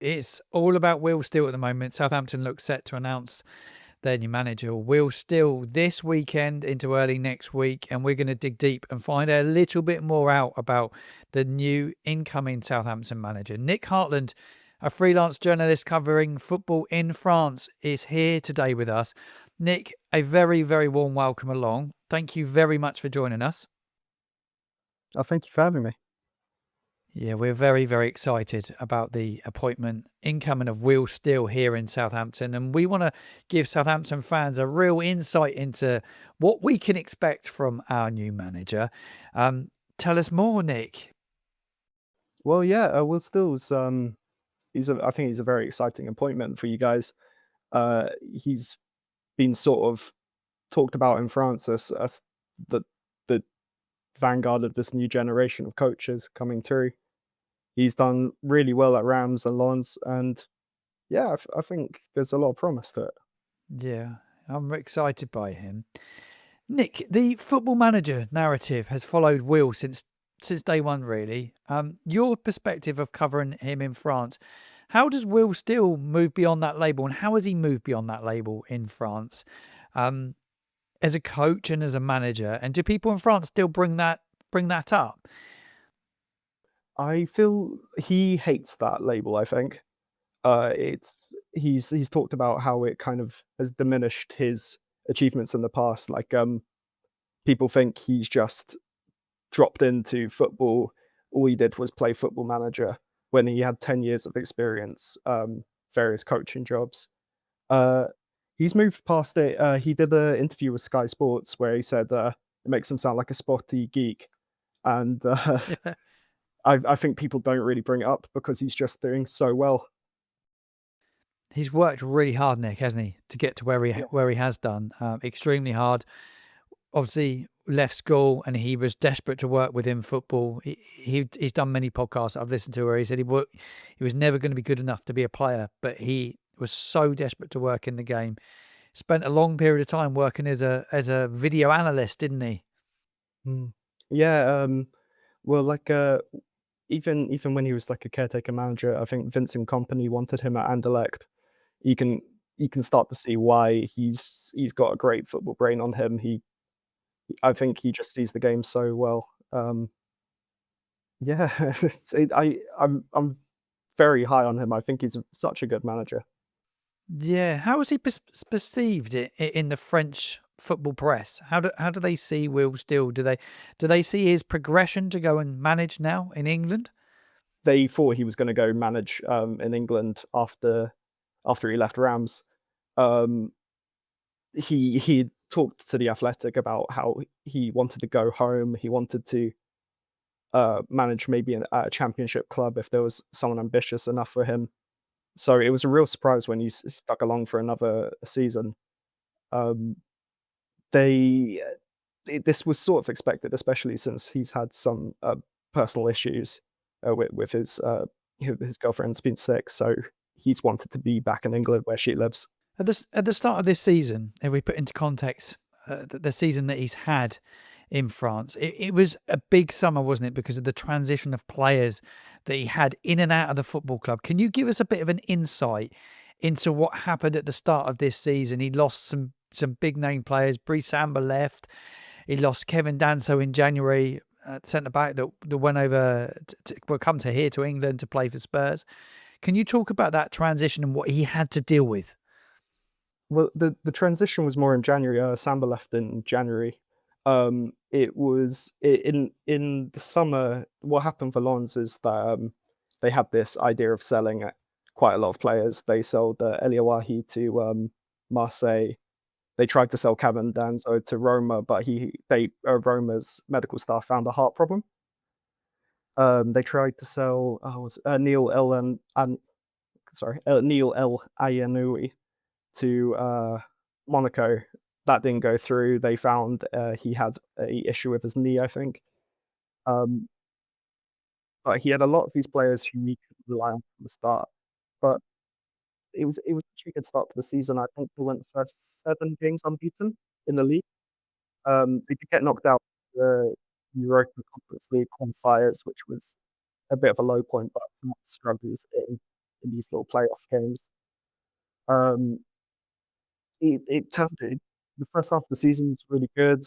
It's all about Will Steele at the moment. Southampton looks set to announce their new manager, Will Steele, this weekend into early next week, and we're going to dig deep and find a little bit more out about the new incoming Southampton manager. Nick Hartland, a freelance journalist covering football in France, is here today with us. Nick, a very, very warm welcome along. Thank you very much for joining us. Oh, thank you for having me. Yeah, we're very, very excited about the appointment incoming of Will Steele here in Southampton. And we want to give Southampton fans a real insight into what we can expect from our new manager. Tell us more, Nick. Well, yeah, Will Still's I think he's a very exciting appointment for you guys. He's been sort of talked about in France as the the vanguard of this new generation of coaches coming through. He's done really well at Reims and Lens, and yeah, I think there's a lot of promise to it. Yeah, I'm excited by him. Nick, the football manager narrative has followed Will since day one, really. Your perspective of covering him in France, how does Will Steele move beyond that label, and how has he moved beyond that label in France, um, as a coach and as a manager? And do people in France still bring that up? I feel he hates that label. I think it's he's talked about how it kind of has diminished his achievements in the past. Like people think he's just dropped into football. All he did was play Football Manager when he had 10 years of experience, various coaching jobs. Uh, he's moved past it. He did an interview with Sky Sports where he said it makes him sound like a spotty geek. And I think people don't really bring it up because he's just doing so well. He's worked really hard, Nick, hasn't he, to get to Yeah. where he has done? Extremely hard. Obviously, left school and he was desperate to work within football. He's done many podcasts I've listened to where he said he was never going to be good enough to be a player, but he was so desperate to work in the game. Spent a long period of time working as a video analyst, didn't he? Mm. Yeah, well, like, even when he was, like, a caretaker manager, I think Vincent Kompany wanted him at Anderlecht. You can you can start to see why he's got a great football brain on him. I think he just sees the game so well. Yeah, I'm very high on him. I think he's such a good manager. Yeah. How was he perceived in the French football press? How do they see Will Steele? Do they see his progression to go and manage now in England? They thought he was gonna go manage, in England after he left Rams. Um, he talked to The Athletic about how he wanted to go home. He wanted to manage maybe at a championship club if there was someone ambitious enough for him. So it was a real surprise when he stuck along for another season. Um, they this was sort of expected, especially since he's had some personal issues with his girlfriend's been sick, so he's wanted to be back in England where she lives. At the start of this season, if we put into context the season that he's had in France, it was a big summer, wasn't it? Because of the transition of players that he had in and out of the football club. Can you give us a bit of an insight into what happened at the start of this season? He lost some big name players. Brice Samba left. He lost Kevin Danso in January, centre back that went over will come to here to England to play for Spurs. Can you talk about that transition and what he had to deal with? Well, the transition was more in January. Samba left in January. It was in the summer. What happened for Lens is that they had this idea of selling quite a lot of players. They sold Eliawahi to Marseille. They tried to sell Kevin Danzo to Roma, but Roma's medical staff found a heart problem. They tried to sell Neil El Ayanoui to Monaco. That didn't go through. They found he had a issue with his knee, I think. Um, but he had a lot of these players who he could rely on from the start. But it was actually a good start to the season. I think they went the first 7 games unbeaten in the league. They did get knocked out the Europa Conference League qualifiers, which was a bit of a low point, but not struggles in. in these little playoff games. Um, it turned it, the first half of the season was really good.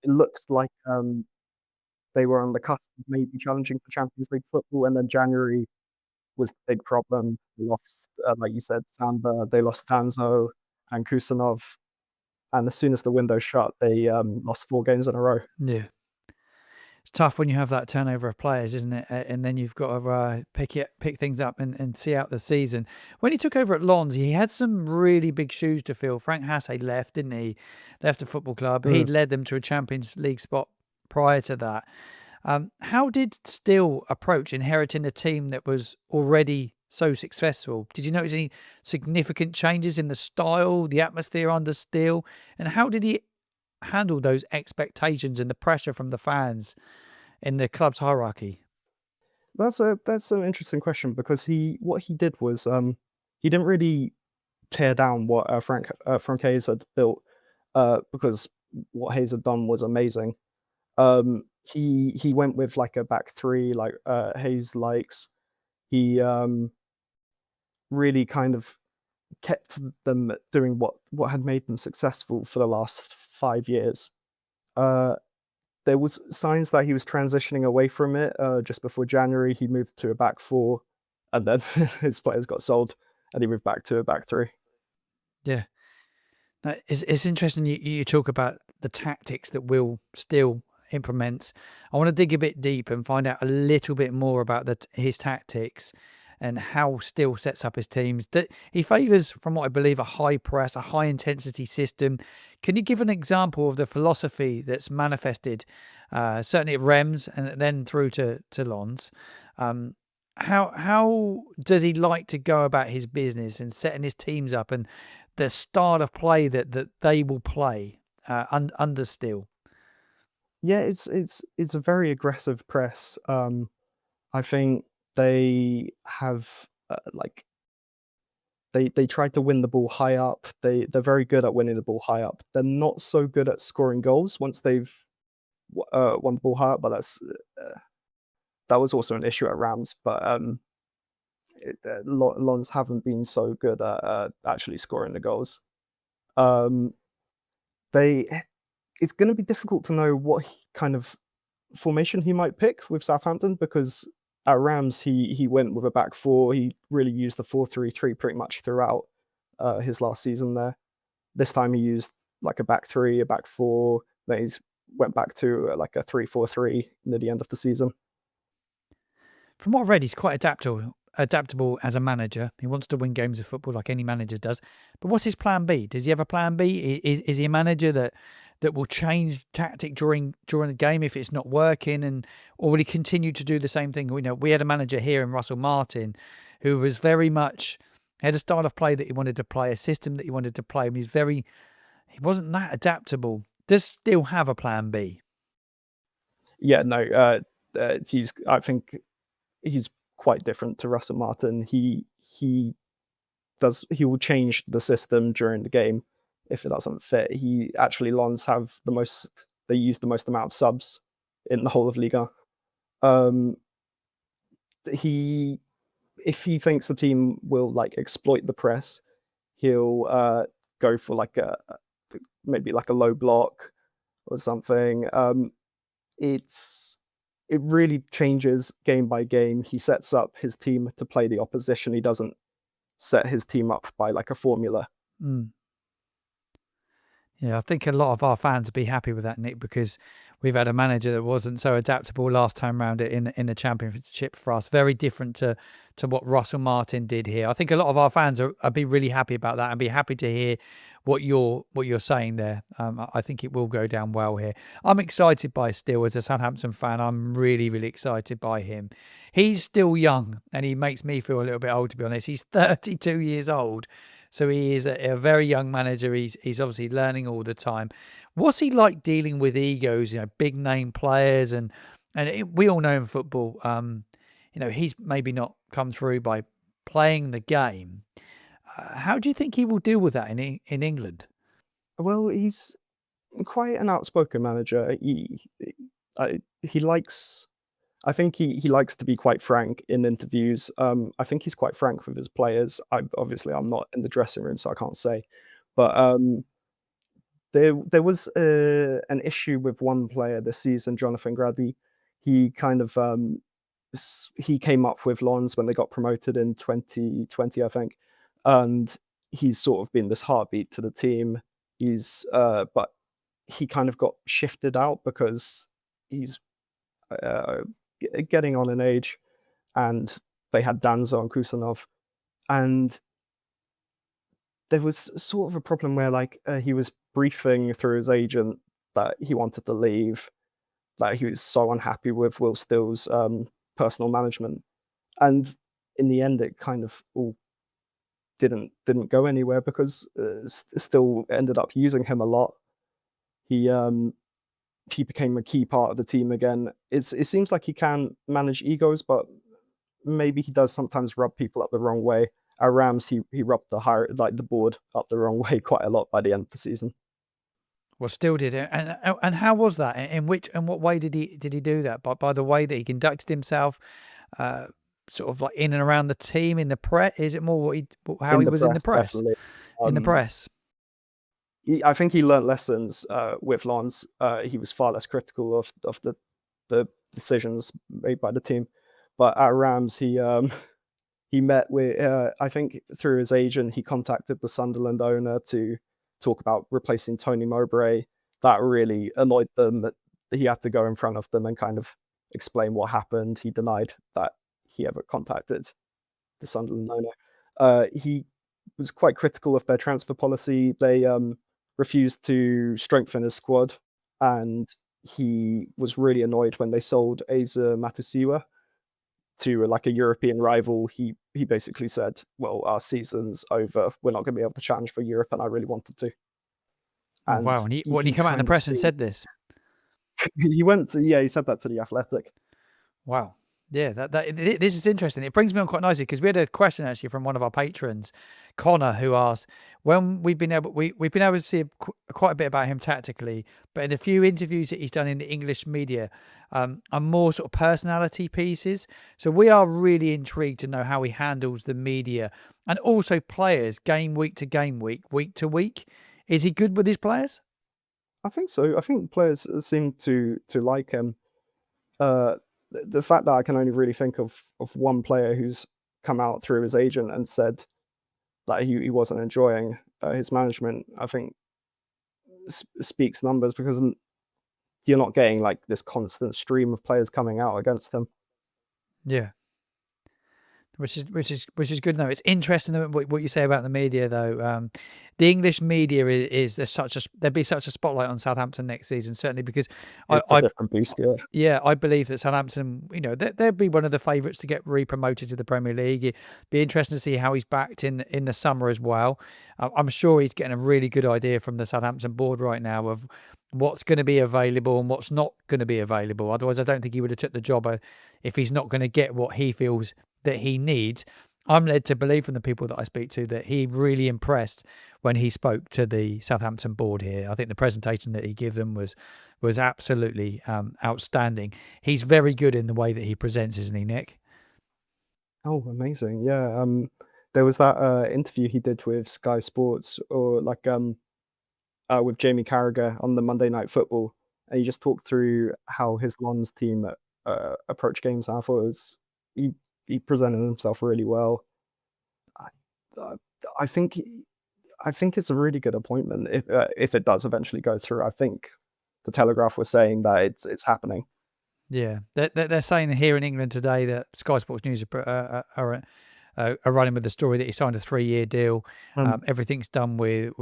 It looked like they were on the cusp of maybe challenging for Champions League football, and then January was the big problem. They lost, like you said, Samba, they lost Danzo and Kusanov, and as soon as the window shut, they lost 4 games in a row. Yeah. It's tough when you have that turnover of players, isn't it? And then you've got to pick things up and see out the season. When he took over at Lens, he had some really big shoes to fill. Frank Hasse left, didn't he? Left the football club. He'd led them to a Champions League spot prior to that. How did Steele approach inheriting a team that was already so successful? Did you notice any significant changes in the style, the atmosphere under Steele? And how did he handle those expectations and the pressure from the fans in the club's hierarchy? That's an interesting question because what he did was he didn't really tear down what Frank Hayes had built because what Hayes had done was amazing. He went with like a back three like Hayes likes. He really kind of kept them doing what had made them successful for the last 5 years. There was signs that he was transitioning away from it. Just before January, he moved to a back four, and then his players got sold, and he moved back to a back three. Yeah. Now, it's interesting you talk about the tactics that Will Steele implements. I want to dig a bit deep and find out a little bit more about his tactics and how Steele sets up his teams. He favours, from what I believe, a high press, a high intensity system. Can you give an example of the philosophy that's manifested, certainly at Reims and then through to Lens? How does he like to go about his business and setting his teams up and the style of play that they will play under Steele? Yeah, it's a very aggressive press. I think they have like they try to win the ball high up. They're very good at winning the ball high up. They're not so good at scoring goals once they've won the ball high up, but that was also an issue at Rams. But Lens haven't been so good at actually scoring the goals. It's going to be difficult to know what kind of formation he might pick with Southampton because at Rams he went with a back four. He really used the 4-3-3 pretty much throughout his last season there. This time he used like a back three, a back four. Then he's went back to like a 3-4-3 near the end of the season. From what I've read, he's quite adaptable as a manager. He wants to win games of football like any manager does. But what's his plan B? Does he have a plan B? Is he a manager that will change tactic during the game if it's not working, or will he continue to do the same thing? We had a manager here in Russell Martin who was very much had a style of play that he wanted to play, a system that he wanted to play, and he wasn't that adaptable. Does Steele have a plan B? Yeah, no, I think he's quite different to Russell Martin. He will change the system during the game if it doesn't fit. He actually Lens have they use the most amount of subs in the whole of Liga. If he thinks the team will like exploit the press, he'll go for like maybe like a low block or something. It really changes game by game. He sets up his team to play the opposition. He doesn't set his team up by like a formula. Yeah, I think a lot of our fans would be happy with that, Nick, because we've had a manager that wasn't so adaptable last time round in the championship for us. Very different to what Russell Martin did here. I think a lot of our fans are be really happy about that and be happy to hear what you're saying there. I think it will go down well here. I'm excited by Steele as a Southampton fan. I'm really, really excited by him. He's still young and he makes me feel a little bit old, to be honest. He's 32 years old. So he is a very young manager. He's obviously learning all the time. What's he like dealing with egos, big name players, and we all know in football, he's maybe not come through by playing the game. How do you think he will deal with that in England? Well, he's quite an outspoken manager. He likes. I think he likes to be quite frank in interviews. I think he's quite frank with his players. Obviously I'm not in the dressing room, so I can't say. But there was an issue with one player this season, Jonathan Grady. He kind of he came up with Lens when they got promoted in 2020, I think, and he's sort of been this heartbeat to the team. But he kind of got shifted out because he's getting on in age, and they had Danzo and Kusanov, and there was sort of a problem where he was briefing through his agent that he wanted to leave, that he was so unhappy with Will Still's personal management, and in the end it kind of all didn't go anywhere because Still ended up using him a lot. He became a key part of the team again. It seems like he can manage egos, but maybe he does sometimes rub people up the wrong way. At Rams, he rubbed the board up the wrong way quite a lot by the end of the season. Well, Still did it, and how was that? In what way did he do that? By the way that he conducted himself, sort of like in and around the team, in the press. Is it more how he was in the press? Definitely. In the press. I think he learned lessons with Lens. He was far less critical of the decisions made by the team. But at Rams, he met with, I think through his agent, he contacted the Sunderland owner to talk about replacing Tony Mowbray. That really annoyed them, that he had to go in front of them and kind of explain what happened. He denied that he ever contacted the Sunderland owner. He was quite critical of their transfer policy. They refused to strengthen his squad, and he was really annoyed when they sold Asa Matasiwa to a European rival. He basically said, well, our season's over, we're not going to be able to challenge for Europe, and I really wanted to. And wow, and he come out in the press and said this? He said that to The Athletic. Wow. Yeah, this is interesting. It brings me on quite nicely because we had a question actually from one of our patrons, Connor, who asked when we've been able to see quite a bit about him tactically, but in a few interviews that he's done in the English media, are more sort of personality pieces. So we are really intrigued to know how he handles the media and also players game week to game week to week. Is he good with his players? I think so. I think players seem to like him. The fact that I can only really think of one player who's come out through his agent and said that he wasn't enjoying his management, I think speaks numbers, because you're not getting this constant stream of players coming out against him. Yeah. Which is good to know. It's interesting what you say about the media, though. The English media there'd be such a spotlight on Southampton next season, certainly because it's a different beast. Yeah, I believe that Southampton, they'd be one of the favourites to get re-promoted to the Premier League. It'd be interesting to see how he's backed in the summer as well. I'm sure he's getting a really good idea from the Southampton board right now of what's going to be available and what's not going to be available. Otherwise, I don't think he would have took the job if he's not going to get what he feels that he needs. I'm led to believe from the people that I speak to that he really impressed when he spoke to the Southampton board here. I think the presentation that he gave them was absolutely outstanding. He's very good in the way that he presents, isn't he, Nick? Oh, amazing. Yeah. There was that interview he did with Sky Sports, or with Jamie Carragher on the Monday Night Football, and he just talked through how his Lens team approach games. And I thought he presented himself really well. I think it's a really good appointment if it does eventually go through. I think the Telegraph was saying that it's happening. Yeah, they're saying here in England today that Sky Sports News are running with the story that he signed a 3-year deal. Everything's done with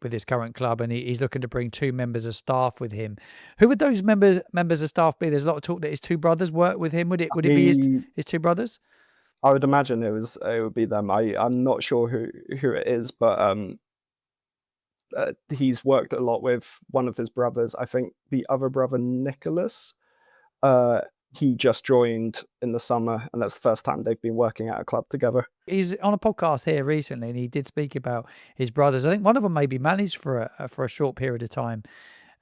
his current club, and he's looking to bring 2 members of staff with him. Who would those members of staff be? There's a lot of talk that his 2 brothers work with him. Would it be his 2 brothers? I would imagine it would be them. I'm not sure who it is, but he's worked a lot with one of his brothers. I think the other brother, Nicholas, he just joined in the summer, and that's the first time they've been working at a club together. He's on a podcast here recently, and he did speak about his brothers. I think one of them maybe managed for a short period of time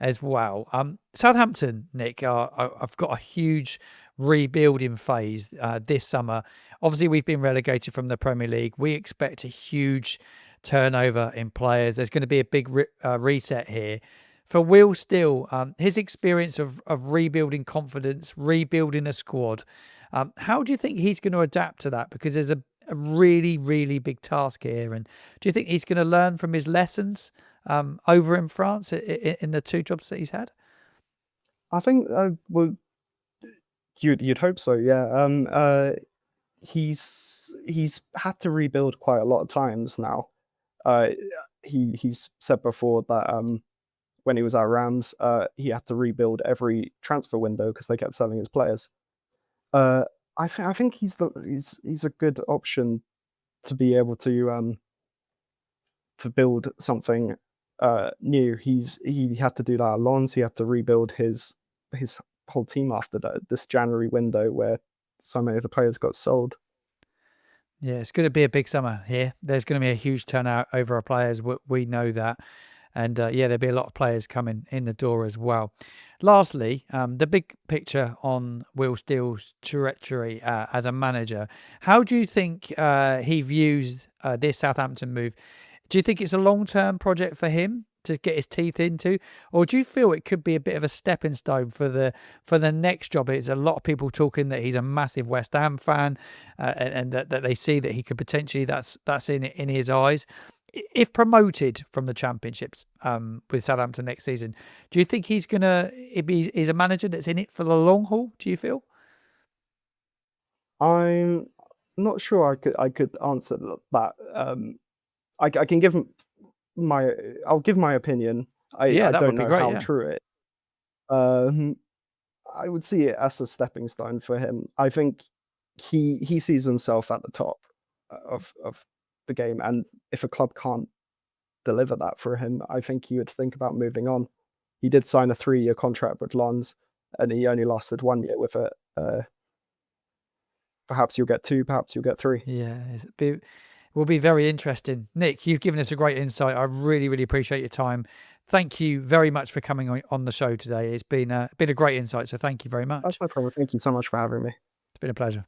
as well. Southampton, Nick, I've got a huge rebuilding phase this summer. Obviously, we've been relegated from the Premier League. We expect a huge turnover in players. There's going to be a big reset here. For Will Steele, his experience of rebuilding confidence, rebuilding a squad, how do you think he's going to adapt to that? Because there's a really, really big task here. And do you think he's going to learn from his lessons over in France in the 2 jobs that he's had? I think well, you'd hope so, yeah. He's had to rebuild quite a lot of times now. He's said before that when he was at Rams, he had to rebuild every transfer window because they kept selling his players. I think he's a good option to be able to build something new. He had to do that at Lens. He had to rebuild his whole team after this January window where so many of the players got sold. Yeah, it's going to be a big summer here. There's going to be a huge turnout over our players. We know that. And yeah, there'll be a lot of players coming in the door as well. Lastly, the big picture on Will Steele's trajectory as a manager. How do you think he views this Southampton move? Do you think it's a long-term project for him to get his teeth into, or do you feel it could be a bit of a stepping stone for the next job? It's a lot of people talking that he's a massive West Ham fan, and that they see that he could potentially that's in his eyes. If promoted from the Championships with Southampton next season, do you think he's he's a manager that's in it for the long haul? Do you feel? I'm not sure I could answer that. I can give I'll give my opinion. Yeah, I that would don't be know great. how Yeah. true it. I would see it as a stepping stone for him. I think he sees himself at the top of the game, and if a club can't deliver that for him, I think he would think about moving on. He did sign a 3-year contract with Lens, and he only lasted 1 year with it. Perhaps you'll get 2, perhaps you'll get 3. Yeah, will be very interesting. Nick, you've given us a great insight. I really, really appreciate your time. Thank you very much for coming on the show today. It's been a great insight, so thank you very much. That's no problem. Thank you so much for having me. It's been a pleasure.